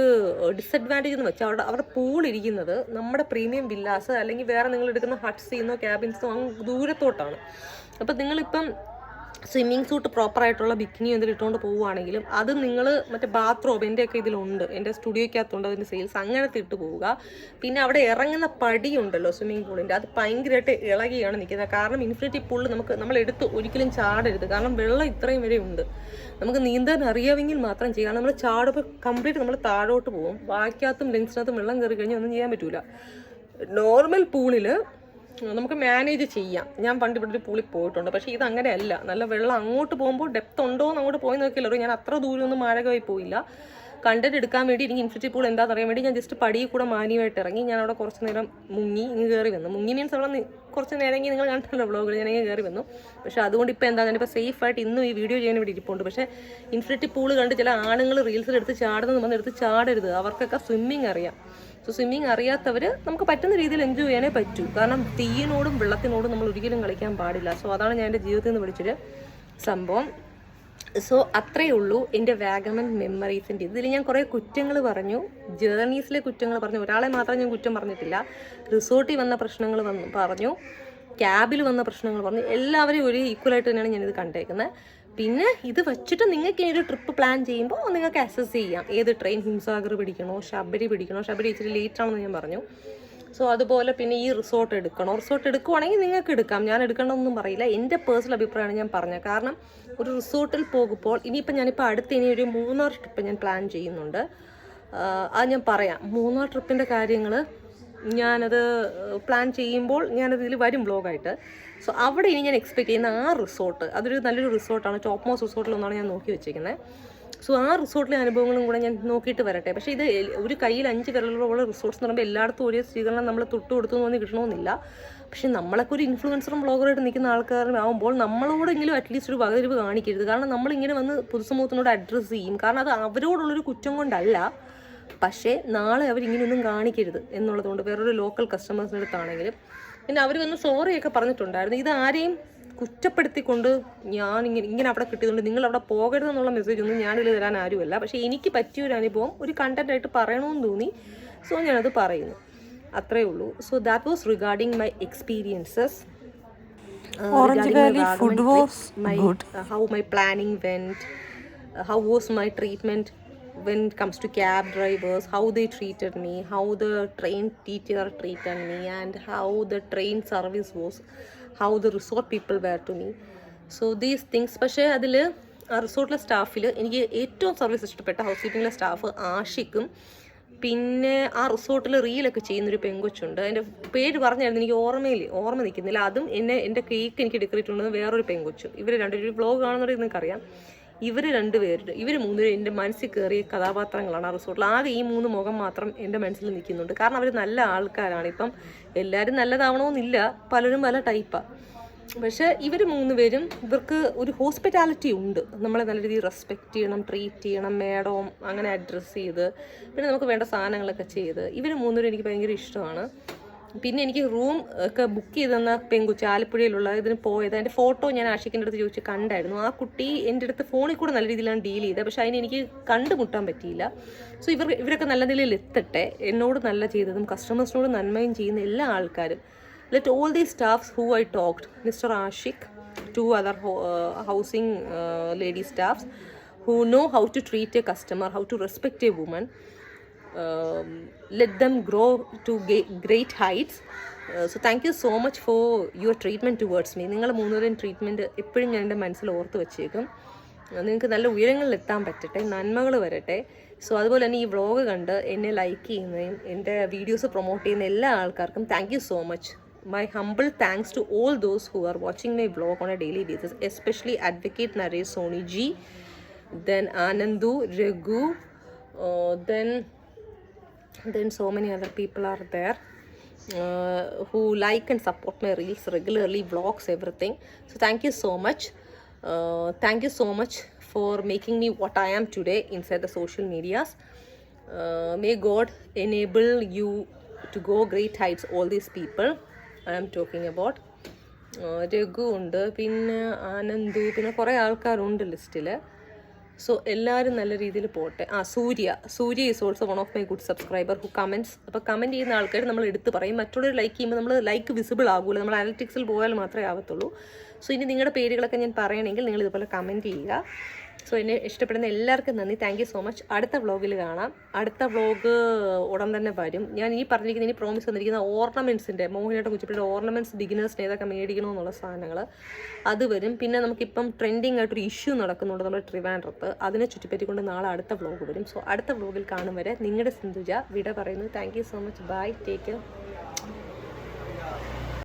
ഡിസഡ്വാൻറ്റേജ് എന്ന് വെച്ചാൽ അവിടെ പൂളിരിക്കുന്നത് നമ്മുടെ പ്രീമിയം വില്ലാസ് അല്ലെങ്കിൽ വേറെ നിങ്ങൾ എടുക്കുന്ന ഹട്ട്സിന്നോ ക്യാബിൻസോ അങ്ങ് ദൂരത്തോട്ടാണ്. അപ്പം നിങ്ങളിപ്പം സ്വിമ്മിങ് സൂട്ട് പ്രോപ്പറായിട്ടുള്ള ബിക്കിനി എന്തെങ്കിലും ഇട്ടുകൊണ്ട് പോവുകയാണെങ്കിലും അത് നിങ്ങൾ മറ്റേ ബാത്റൂം എൻ്റെയൊക്കെ ഇതിലുണ്ട്, എൻ്റെ സ്റ്റുഡിയോയ്ക്കകത്തുണ്ട് അതിൻ്റെ സെയിൽസ്, അങ്ങനത്തെ ഇട്ട് പോവുക. പിന്നെ അവിടെ ഇറങ്ങുന്ന പടിയുണ്ടല്ലോ സ്വിമ്മിങ് പൂളിൻ്റെ, അത് ഭയങ്കരമായിട്ട് ഇളകിയാണ് നിൽക്കുന്നത്. കാരണം ഇൻഫിനിറ്റി പൂളിൽ നമ്മളെടുത്ത് ഒരിക്കലും ചാടരുത്. കാരണം വെള്ളം ഇത്രയും വരെ ഉണ്ട്. നമുക്ക് നീന്താൻ അറിയാമെങ്കിൽ മാത്രം ചെയ്യാം. നമ്മൾ ചാടുമ്പോൾ കംപ്ലീറ്റ് നമ്മൾ താഴോട്ട് പോകും. വായ്ക്കകത്തും ലെങ്സിനകത്തും വെള്ളം കയറി കഴിഞ്ഞാൽ ഒന്നും ചെയ്യാൻ പറ്റില്ല. നോർമൽ പൂളിൽ നമുക്ക് മാനേജ് ചെയ്യാം. ഞാൻ പണ്ട് ഇവിടെ ഒരു പൂളിൽ പോയിട്ടുണ്ട്. പക്ഷേ ഇത് അങ്ങനെയല്ല. നല്ല വെള്ളം അങ്ങോട്ട് പോകുമ്പോൾ ഡെപ്ത് ഉണ്ടോ എന്ന് അങ്ങോട്ട് പോയി നോക്കിയല്ലോ. ഞാൻ അത്ര ദൂരമൊന്നും മാരകമായി പോയില്ല. കണ്ടന്റ് എടുക്കാൻ വേണ്ടി എനിക്ക് ഇൻഫിനിറ്റി പൂൾ എന്താണെന്ന് അറിയാൻ വേണ്ടി ഞാൻ ജസ്റ്റ് പടിയിൽ കൂടെ മാന്യമായിട്ട് ഇറങ്ങി. ഞാൻ അവിടെ കുറച്ച് നേരം മുങ്ങി കയറി വന്നു. മുങ്ങി മീൻസ് അവിടെ കുറച്ച് നേരം നിങ്ങൾ കണ്ടല്ലോ വ്ളോഗിൽ, ഞാൻ കയറി വന്നു. പക്ഷേ അതുകൊണ്ട് ഇപ്പോൾ എന്താ, ഞാനിപ്പോൾ സേഫായിട്ട് ഇന്നും ഈ വീഡിയോ ചെയ്യാൻ വേണ്ടി ഇരിപ്പുണ്ട്. പക്ഷേ ഇൻഫിനിറ്റി പൂൾ കണ്ട് ചില ആണുങ്ങൾ റീൽസിലെടുത്ത് ചാടുന്നത് വന്ന് എടുത്ത് ചാടരുത്. അവർക്കൊക്കെ സ്വിമ്മിങ് അറിയാം. സോ സ്വിമ്മിങ് അറിയാത്തവർ നമുക്ക് പറ്റുന്ന രീതിയിൽ എൻജോയ് ചെയ്യാനേ പറ്റൂ. കാരണം തീയിനോടും വെള്ളത്തിനോടും നമ്മൾ ഒരിക്കലും കളിക്കാൻ പാടില്ല. സോ അതാണ് ഞാൻ എൻ്റെ ജീവിതത്തിൽ നിന്ന് പഠിച്ചൊരു സംഭവം. സോ അത്രയേ ഉള്ളൂ എൻ്റെ വാഗമൺ മെമ്മറീസിൻ്റെ. ഇതിൽ ഞാൻ കുറേ കുറ്റങ്ങൾ പറഞ്ഞു, ജേർണീസിലെ കുറ്റങ്ങൾ പറഞ്ഞു. ഒരാളെ മാത്രം ഞാൻ കുറ്റം പറഞ്ഞിട്ടില്ല. റിസോർട്ടിൽ വന്ന പ്രശ്നങ്ങൾ പറഞ്ഞു, ക്യാബിൽ വന്ന പ്രശ്നങ്ങൾ പറഞ്ഞു. എല്ലാവരെയും ഒരു ഈക്വലായിട്ട് തന്നെയാണ് ഞാനിത് കണ്ടേക്കുന്നത്. പിന്നെ ഇത് വെച്ചിട്ട് നിങ്ങൾക്ക് ഇനി ഒരു ട്രിപ്പ് പ്ലാൻ ചെയ്യുമ്പോൾ നിങ്ങൾക്ക് അസസ് ചെയ്യാം ഏത് ട്രെയിൻ, ഹിംസാഗർ പിടിക്കണോ, ശബരി പിടിക്കണോ. ശബരി ഇച്ചിരി ലേറ്റ് ആണെന്ന് ഞാൻ പറഞ്ഞു. സോ അതുപോലെ പിന്നെ ഈ റിസോർട്ട് എടുക്കണോ, റിസോർട്ട് എടുക്കുവാണെങ്കിൽ നിങ്ങൾക്ക് എടുക്കാം, ഞാൻ എടുക്കണമെന്നൊന്നും പറയില്ല. എൻ്റെ പേഴ്സണൽ അഭിപ്രായമാണ് ഞാൻ പറഞ്ഞത്. കാരണം ഒരു റിസോർട്ടിൽ പോകുമ്പോൾ ഞാനിപ്പോൾ അടുത്ത് ഇനി ഒരു മൂന്നാർ ട്രിപ്പ് ഞാൻ പ്ലാൻ ചെയ്യുന്നുണ്ട്. അത് ഞാൻ പറയാം. മൂന്നാർ ട്രിപ്പിൻ്റെ കാര്യങ്ങൾ ഞാനത് പ്ലാൻ ചെയ്യുമ്പോൾ ഞാനതിൽ വരും വ്ലോഗായിട്ട്. സോ അവിടെ ഇനി ഞാൻ എക്സ്പെക്ട് ചെയ്യുന്ന ആ റിസോർട്ട്, അതൊരു നല്ലൊരു റിസോർട്ടാണ്, ടോപ്പ് മോസ്റ്റ് റിസോർട്ടിലൊന്നാണ് ഞാൻ നോക്കി വെച്ചിരിക്കുന്നത്. സോ ആ റിസോർട്ടിലെ അനുഭവങ്ങളും കൂടെ ഞാൻ നോക്കിയിട്ട് വരട്ടെ. പക്ഷേ ഇത് ഒരു കയ്യിൽ 5 വിരലുള്ള റിസോർട്ട്സ് എന്ന് പറയുമ്പോൾ എല്ലായിടത്തും ഒരേ സ്വീകരണം നമ്മൾ തൊട്ട് കൊടുത്തു എന്ന് കിട്ടണമെന്നില്ല. പക്ഷെ നമ്മളൊക്കെ ഒരു ഇൻഫ്ലുവൻസറും ബ്ലോഗറായിട്ട് നിൽക്കുന്ന ആൾക്കാരാകുമ്പോൾ നമ്മളോടെങ്കിലും അറ്റ്ലീസ്റ്റ് ഒരു വകതിരിവ് കാണിക്കരുത്. കാരണം നമ്മളിങ്ങനെ വന്ന് പൊതുസമൂഹത്തിനോട് അഡ്രസ്സ് ചെയ്യും. കാരണം അത് അവരോടുള്ളൊരു കുറ്റം കൊണ്ടല്ല, പക്ഷേ നാളെ അവരിങ്ങനെയൊന്നും കാണിക്കരുത് എന്നുള്ളതുകൊണ്ട് വേറൊരു ലോക്കൽ കസ്റ്റമേഴ്സിൻ്റെ അടുത്താണെങ്കിലും. പിന്നെ അവർ വന്ന് സോറിയൊക്കെ പറഞ്ഞിട്ടുണ്ടായിരുന്നു. ഇത് ആരെയും കുറ്റപ്പെടുത്തിക്കൊണ്ട് ഞാൻ ഇങ്ങനെ അവിടെ കിട്ടിയതുകൊണ്ട് നിങ്ങൾ അവിടെ പോകരുതെന്നുള്ള മെസ്സേജ് ഒന്നും ഞാനിൽ തരാൻ ആരുമല്ല. പക്ഷേ എനിക്ക് പറ്റിയൊരു അനുഭവം ഒരു കണ്ടൻറ്റായിട്ട് പറയണമെന്ന് തോന്നി. സോ ഞാനത് പറയുന്നു, അത്രയേ ഉള്ളൂ. So that was regarding my experiences. Orange Valley food was good. How my planning went, how was my treatment when it comes to cab drivers, how they treated me, how the train teacher treated me, and how the train service was, how the resort people were to me. So these things. പക്ഷേ അതിൽ ആ റിസോർട്ടിലെ സ്റ്റാഫിൽ എനിക്ക് ഏറ്റവും service ഇഷ്ടപ്പെട്ട house കീപ്പിങ്ങിലെ staff ആഷിക്കും പിന്നെ ആ റിസോർട്ടിൽ റീലൊക്കെ ചെയ്യുന്നൊരു പെങ്കൊച്ചുണ്ട്. അതിൻ്റെ പേര് പറഞ്ഞായിരുന്നു, എനിക്ക് ഓർമ്മ നിൽക്കുന്നില്ല. അതും എൻ്റെ കേക്ക് എനിക്ക് ഡെക്കറേറ്റ് ഉണ്ടെന്ന് വേറൊരു പെങ്കൊച്ചും. ഇവർ രണ്ടുപേരും വ്ലോഗ് കാണുന്നത് നിങ്ങൾക്കറിയാം. ഇവർ രണ്ടുപേരും ഇവർ മൂന്നുപേരും എൻ്റെ മനസ്സിൽ കയറിയ കഥാപാത്രങ്ങളാണ് ആ റിസോർട്ടിൽ. ആകെ ഈ 3 മുഖം മാത്രം എൻ്റെ മനസ്സിൽ നിൽക്കുന്നുണ്ട്. കാരണം അവർ നല്ല ആൾക്കാരാണ്. ഇപ്പം എല്ലാവരും നല്ലതാവണമെന്നില്ല, പലരും പല ടൈപ്പാണ്. പക്ഷേ ഇവർ 3 പേരും ഇവർക്ക് ഒരു ഹോസ്പിറ്റാലിറ്റി ഉണ്ട്. നമ്മളെ നല്ല രീതിയിൽ റെസ്പെക്റ്റ് ചെയ്യണം, ട്രീറ്റ് ചെയ്യണം, മേഡം അങ്ങനെ അഡ്രസ്സ് ചെയ്ത് പിന്നെ നമുക്ക് വേണ്ട സാധനങ്ങളൊക്കെ ചെയ്ത് ഇവർ 3 പേരും എനിക്ക് ഭയങ്കര ഇഷ്ടമാണ്. പിന്നെ എനിക്ക് റൂം ഒക്കെ ബുക്ക് ചെയ്ത് തന്ന പെങ്കുച്ച് ആലപ്പുഴയിലുള്ള ഇതിന് പോയത്, അതിൻ്റെ ഫോട്ടോ ഞാൻ ആഷിക്കിൻ്റെ അടുത്ത് ചോദിച്ച് കണ്ടായിരുന്നു. ആ കുട്ടി എൻ്റെ അടുത്ത് ഫോണിൽ കൂടെ നല്ല രീതിയിലാണ് ഡീൽ ചെയ്തത്. പക്ഷേ അതിന് എനിക്ക് കണ്ടുമുട്ടാൻ പറ്റിയില്ല. സോ ഇവരൊക്കെ നല്ല നിലയിൽ എത്തട്ടെ. എന്നോട് നല്ല ചെയ്തതും കസ്റ്റമേഴ്സിനോട് നന്മയും ചെയ്യുന്ന എല്ലാ ആൾക്കാരും. Let all these staffs who I talked, Mr. Ashik, 2 other housing lady staffs who know how to treat a customer, how to respect a woman, let them grow to great heights. So thank you so much for your treatment towards me. നിങ്ങൾ 3 പേരും treatment എപ്പോഴും ഞാൻ എൻ്റെ മനസ്സിൽ ഓർത്ത് വെച്ചേക്കും. നിങ്ങൾക്ക് നല്ല ഉയരങ്ങളിൽ എത്താൻ പറ്റട്ടെ, നന്മകൾ വരട്ടെ. സോ അതുപോലെ തന്നെ ഈ വ്ളോഗ് കണ്ട് എന്നെ ലൈക്ക് ചെയ്യുന്നതും എൻ്റെ വീഡിയോസ് പ്രൊമോട്ട് ചെയ്യുന്ന എല്ലാ ആൾക്കാർക്കും thank you so much. My humble thanks to all those who are watching my vlog on a daily basis, especially Advocate Naresh Soni ji, then Anandu, Raghu, then so many other people are there who like and support my reels regularly, vlogs, everything. So thank you so much. Thank you so much for making me what I am today inside the social medias. May God enable you to go great heights, all these people I am talking about. Raghu ഉണ്ട്, പിന്നെ ആനന്ദു, പിന്നെ കുറേ ആൾക്കാരുണ്ട് ലിസ്റ്റിൽ. So എല്ലാവരും നല്ല രീതിയിൽ പോട്ടെ. Surya is also one of my good subscriber who comments. അപ്പോൾ കമൻറ്റ് ചെയ്യുന്ന ആൾക്കാർ നമ്മൾ എടുത്ത് പറയും. മറ്റുള്ളവർ ലൈക്ക് ചെയ്യുമ്പോൾ നമ്മൾ ലൈക്ക് വിസിബിൾ ആകൂല, നമ്മൾ അനലിറ്റിക്സിൽ പോയാൽ മാത്രമേ ആവത്തുള്ളൂ. സോ ഇനി നിങ്ങളുടെ പേരുകളൊക്കെ ഞാൻ പറയണമെങ്കിൽ നിങ്ങൾ ഇതുപോലെ കമൻറ്റ് ചെയ്യുക. സോ എന്നെ ഇഷ്ടപ്പെടുന്ന എല്ലാവർക്കും നന്ദി. Thank you so much. അടുത്ത വ്ളോഗിൽ കാണാം. അടുത്ത വ്ളോഗ് ഉടൻ തന്നെ വരും. ഞാൻ ഇനി പ്രോമിസ് വന്നിരിക്കുന്ന ഓർണമെൻറ്റ്സിൻ്റെ, മോഹിനിയാട്ടം കുച്ചിപ്പിയുടെ ഓർണമെൻറ്റ്സ് ബിഗിനേഴ്സിന് ഏതൊക്കെ മേടിക്കണമെന്നുള്ള സാധനങ്ങൾ അത് വരും. പിന്നെ നമുക്കിപ്പം ട്രെൻഡിങ് ആയിട്ടൊരു ഇഷ്യൂ നടക്കുന്നുണ്ട് നമ്മുടെ ട്രിവാൻഡ്രത്ത്. അതിനെ ചുറ്റിപ്പറ്റിക്കൊണ്ട് നാളെ അടുത്ത വ്ളോഗ് വരും. സോ അടുത്ത വ്ളോഗിൽ കാണും വരെ നിങ്ങളുടെ സിന്ധുജ വിട പറയുന്നു. Thank you so much. Bye, take care.